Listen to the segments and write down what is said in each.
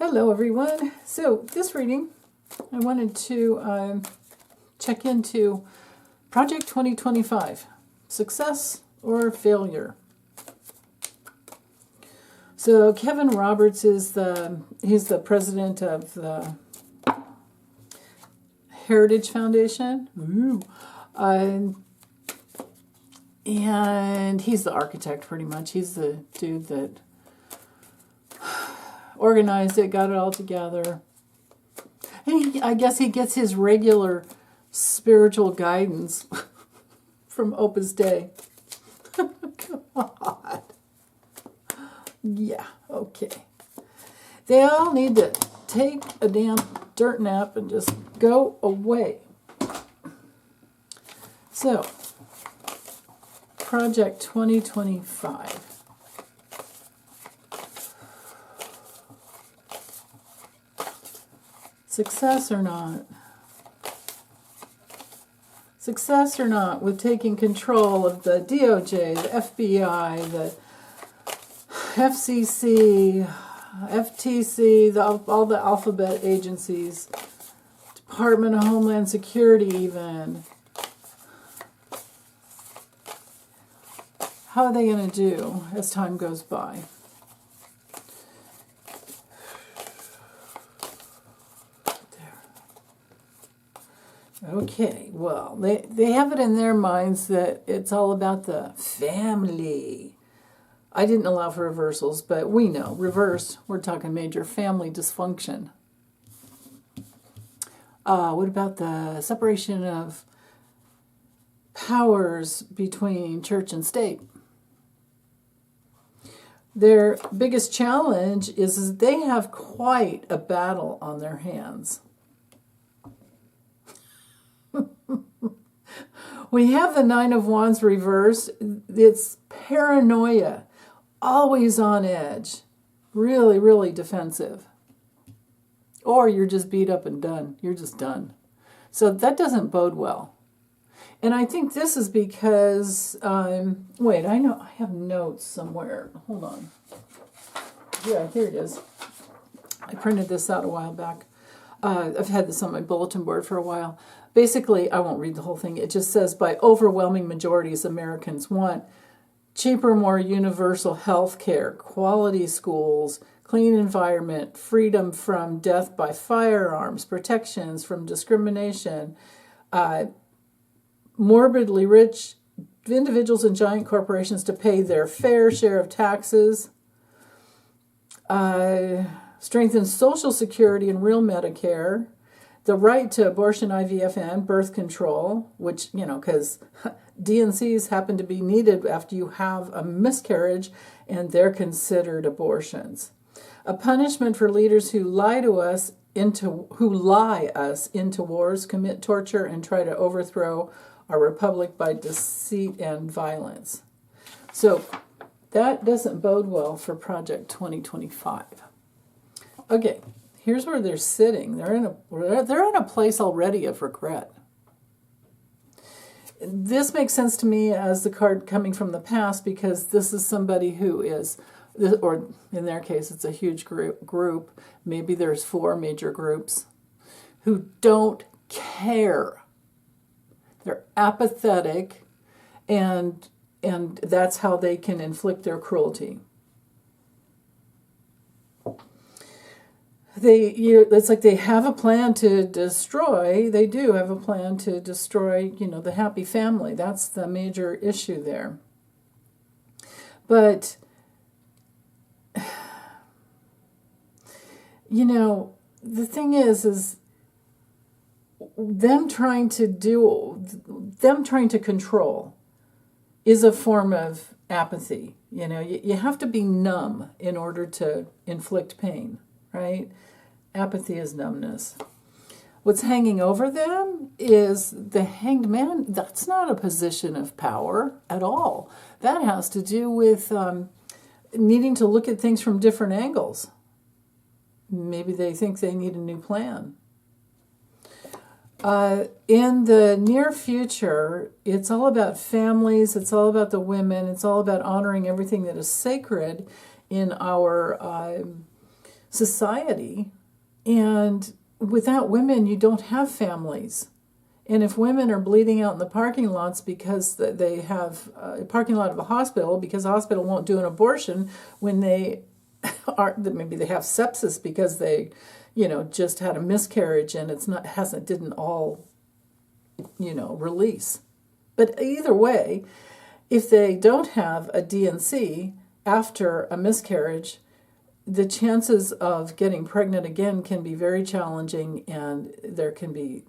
Hello everyone. So this reading, I wanted to check into Project 2025, success or failure. So Kevin Roberts is he's the president of the Heritage Foundation. Ooh. And he's the architect pretty much. He's the dude that organized it, got it all together. And I guess he gets his regular spiritual guidance from Opus Dei. God. Yeah, okay. They all need to take a damn dirt nap and just go away. So, Project 2025. Success or not? Success or not with taking control of the DOJ, the FBI, the FCC, FTC, all the alphabet agencies, Department of Homeland Security even. How are they going to do as time goes by? Okay, well, they have it in their minds that it's all about the family. I didn't allow for reversals, but we know, reverse, we're talking major family dysfunction. What about the separation of powers between church and state? Their biggest challenge is they have quite a battle on their hands. We have the Nine of Wands reversed. It's paranoia, always on edge, really, really defensive. Or you're just beat up and done. You're just done. So that doesn't bode well. And I think this is because, wait, I know I have notes somewhere. Hold on. Yeah, here it is. I printed this out a while back. I've had this on my bulletin board for a while. Basically, I won't read the whole thing. It just says, by overwhelming majorities, Americans want cheaper, more universal health care, quality schools, clean environment, freedom from death by firearms, protections from discrimination, morbidly rich individuals and giant corporations to pay their fair share of taxes, strengthen Social Security and real Medicare, the right to abortion, IVF, and birth control, which, because DNCs happen to be needed after you have a miscarriage, and they're considered abortions. A punishment for leaders who lie us into wars, commit torture, and try to overthrow our republic by deceit and violence. So that doesn't bode well for Project 2025. Okay. Here's where they're sitting. They're in a place already of regret. This makes sense to me as the card coming from the past, because this is somebody who is, or in their case, it's a huge group. Maybe there's 4 major groups who don't care. They're apathetic, and that's how they can inflict their cruelty. It's like they have a plan to destroy. They do have a plan to destroy, the happy family. That's the major issue there. But, the thing is them trying to control is a form of apathy. You have to be numb in order to inflict pain, right? Apathy is numbness. What's hanging over them is the Hanged Man. That's not a position of power at all. That has to do with needing to look at things from different angles. Maybe they think they need a new plan. In the near future, it's all about families, it's all about the women, it's all about honoring everything that is sacred in our society. And without women, you don't have families. And if women are bleeding out in the parking lots because they have a parking lot of a hospital, because the hospital won't do an abortion when they are, maybe they have sepsis because they, just had a miscarriage and didn't all, release. But either way, if they don't have a D&C after a miscarriage, the chances of getting pregnant again can be very challenging, and there can be,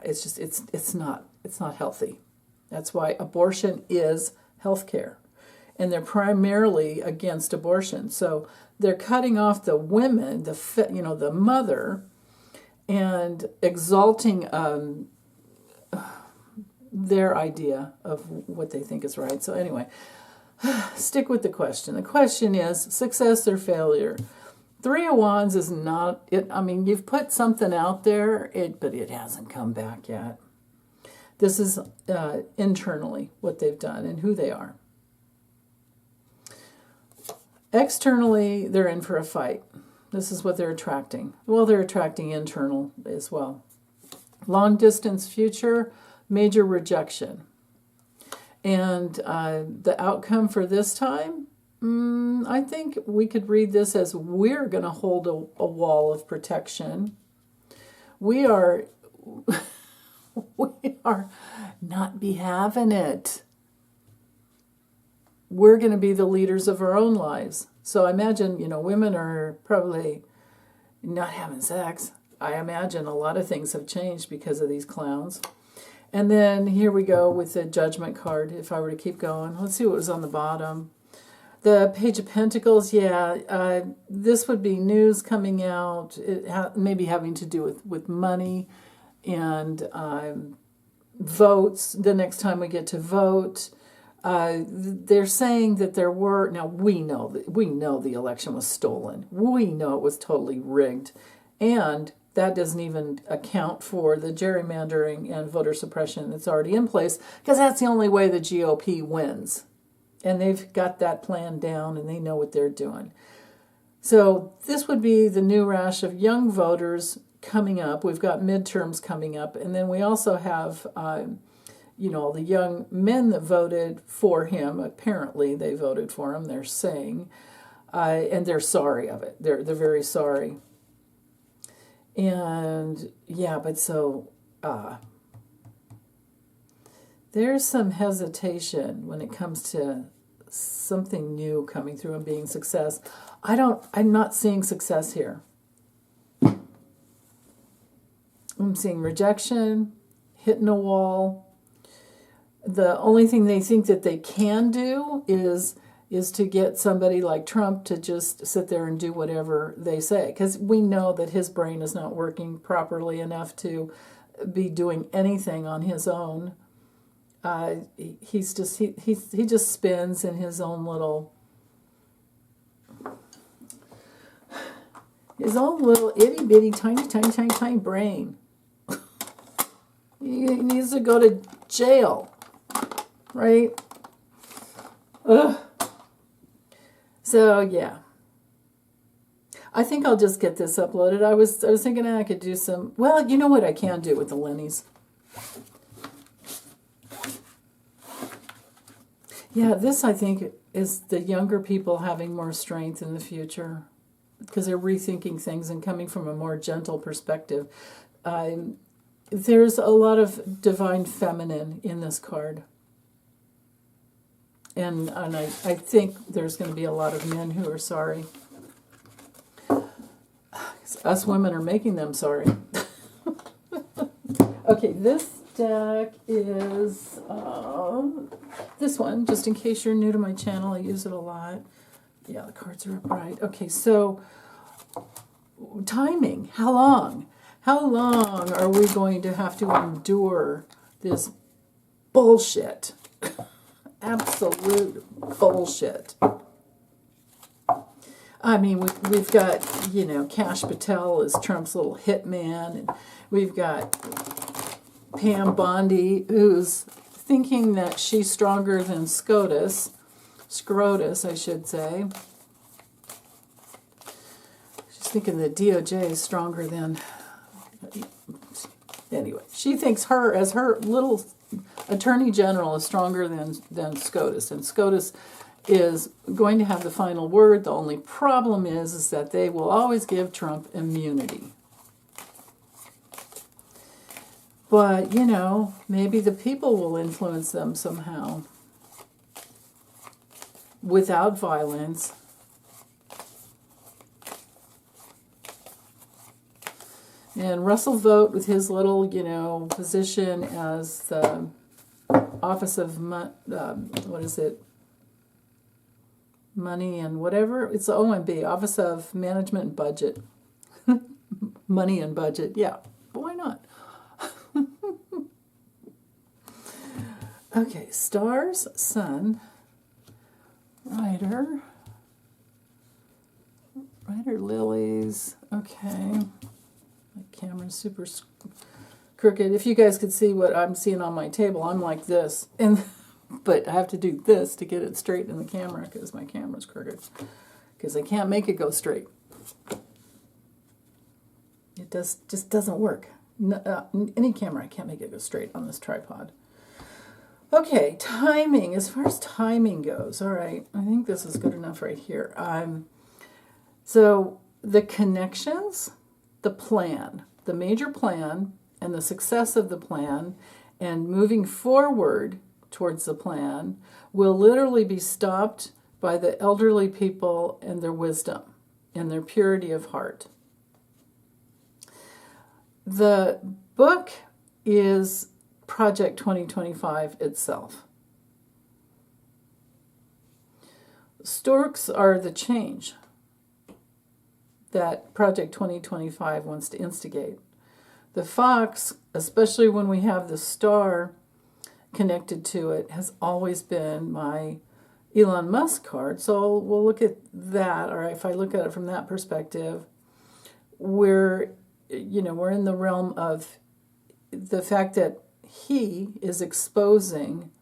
it's not healthy. That's why abortion is health care, and they're primarily against abortion. So they're cutting off the women, the mother, and exalting their idea of what they think is right. So anyway, stick with the question. The question is success or failure. Three of Wands is not it. I mean, you've put something out there, but it hasn't come back yet. This is internally what they've done and who they are. Externally, they're in for a fight. This is what they're attracting. Well, they're attracting internal as well. Long distance future, major rejection. And the outcome for this time, I think we could read this as we're going to hold a wall of protection. We are not be having it. We're going to be the leaders of our own lives. So I imagine, women are probably not having sex. I imagine a lot of things have changed because of these clowns. And then here we go with the Judgment card, if I were to keep going. Let's see what was on the bottom. The Page of Pentacles, this would be news coming out, maybe having to do with money and votes, the next time we get to vote. They're saying that there were, now we know the election was stolen. We know it was totally rigged. And that doesn't even account for the gerrymandering and voter suppression that's already in place, because that's the only way the GOP wins. And they've got that plan down, and they know what they're doing. So this would be the new rash of young voters coming up. We've got midterms coming up, and then we also have, the young men that voted for him. Apparently, they voted for him. They're saying, and they're sorry of it. They're very sorry. And but so there's some hesitation when it comes to something new coming through and being success. I'm not seeing success here. I'm seeing rejection, hitting a wall. The only thing they think that they can do is to get somebody like Trump to just sit there and do whatever they say. Because we know that his brain is not working properly enough to be doing anything on his own. He just spins in his own little itty bitty tiny brain. He needs to go to jail, right? Ugh. So yeah, I think I'll just get this uploaded. I was thinking I could do some. Well, you know what I can do with the Lennies. Yeah, this I think is the younger people having more strength in the future because they're rethinking things and coming from a more gentle perspective. There's a lot of divine feminine in this card. And I think there's going to be a lot of men who are sorry. Us women are making them sorry. Okay, this deck is this one, just in case you're new to my channel. I use it a lot. Yeah, the cards are upright. Okay, so timing. How long? How long are we going to have to endure this bullshit? Absolute bullshit. I mean, we've got, Kash Patel is Trump's little hitman, and we've got Pam Bondi, who's thinking that she's stronger than Scrotus, I should say. thinking the DOJ is stronger than... Anyway, she thinks her little attorney general is stronger than SCOTUS. And SCOTUS is going to have the final word. The only problem is that they will always give Trump immunity. But, you know, maybe the people will influence them somehow. Without violence. And Russell Vogt, with his little, you know, position as the Office of, what is it? Money and whatever. It's the OMB, Office of Management and Budget. Money and Budget. Yeah, but why not? Okay, stars, sun, rider, lilies. Okay. My camera's super crooked. If you guys could see what I'm seeing on my table, I'm like this. But I have to do this to get it straight in the camera because my camera's crooked. Because I can't make it go straight. It just doesn't work. Any camera, I can't make it go straight on this tripod. Okay, timing. As far as timing goes, all right, I think this is good enough right here. So the connections, the plan, the major plan, and the success of the plan, and moving forward towards the plan will literally be stopped by the elderly people and their wisdom and their purity of heart. The book is Project 2025 itself. Storks are the change that Project 2025 wants to instigate. The fox, especially when we have the star connected to it, has always been my Elon Musk card. So we'll look at that, or if I look at it from that perspective, we're in the realm of the fact that he is exposing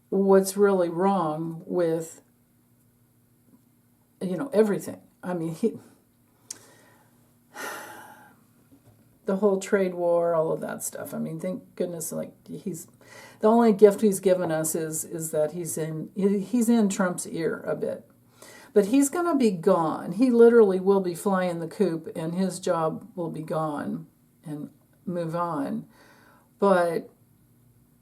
what's really wrong with, everything. I mean, the whole trade war, all of that stuff. I mean, thank goodness, the only gift he's given us is that he's in Trump's ear a bit. But he's going to be gone. He literally will be flying the coop, and his job will be gone and move on. But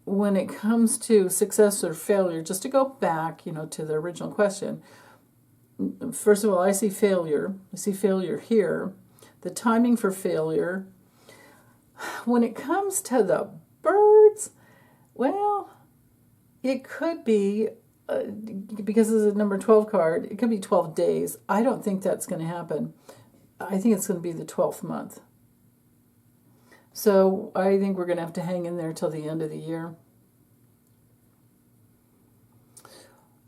when it comes to success or failure, just to go back, to the original question, first of all, I see failure. I see failure here. The timing for failure. When it comes to the birds, well, it could be, because it's a number 12 card, it could be 12 days. I don't think that's going to happen. I think it's going to be the 12th month. So I think we're going to have to hang in there till the end of the year.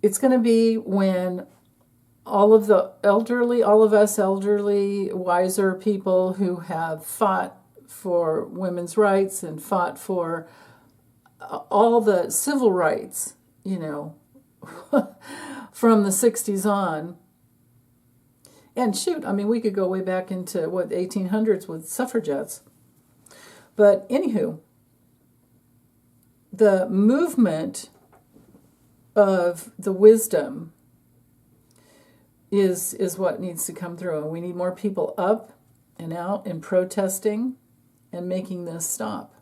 It's going to be when all of us elderly, wiser people who have fought for women's rights and fought for all the civil rights, from the 60s on. And shoot, I mean, we could go way back into, the 1800s with suffragettes. But anywho, the movement of the wisdom is what needs to come through. And we need more people up and out and protesting and making this stop.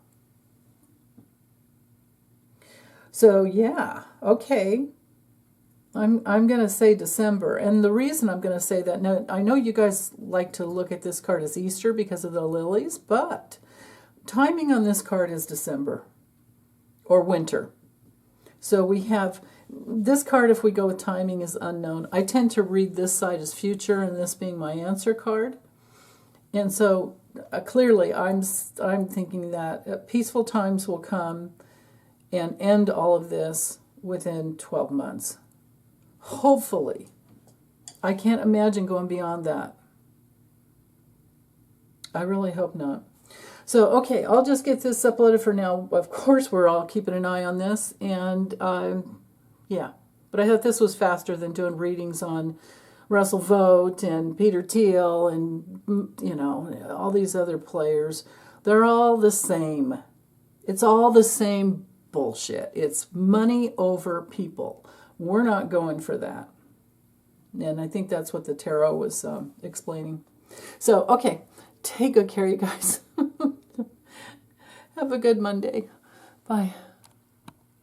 So yeah, okay. I'm going to say December. And the reason I'm going to say that, now, I know you guys like to look at this card as Easter because of the lilies, but timing on this card is December or winter. So we have this card, if we go with timing, is unknown. I tend to read this side as future and this being my answer card. And so clearly I'm thinking that peaceful times will come and end all of this within 12 months. Hopefully. I can't imagine going beyond that. I really hope not. So, okay, I'll just get this uploaded for now. Of course, we're all keeping an eye on this. And, yeah. But I thought this was faster than doing readings on Russell Vogt and Peter Thiel and, all these other players. They're all the same. It's all the same bullshit. It's money over people. We're not going for that. And I think that's what the tarot was explaining. So, okay, take good care, you guys. Have a good Monday. Bye.